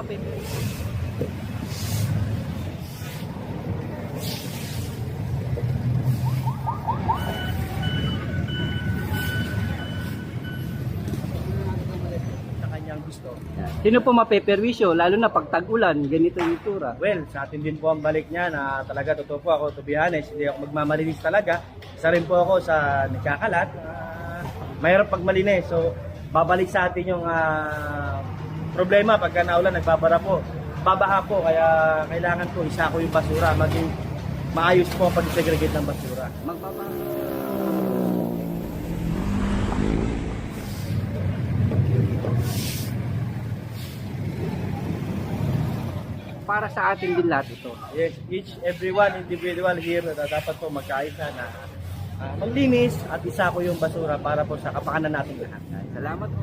Sa kanyang gusto. Sino po mapeperwisyo, lalo na pag tag-ulan, ganito yung itsura? Well, sa atin din po ang balik niya na talaga totoo po ako, to be honest, hindi ako magmamalinis talaga. Isa rin po ako sa nagkakalat. Mahirap pag malinis. So, babalik sa atin yung problema pagka naulan, nagbabara po. Babaha po, kaya kailangan po isa ko yung basura, maging maayos po ang pag-segregate ng basura. Para sa atin din lahat ito. Yes, everyone individual here na dapat po magkaisa na maglinis at isa ko yung basura para po sa kapakanan natin lahat. Salamat po.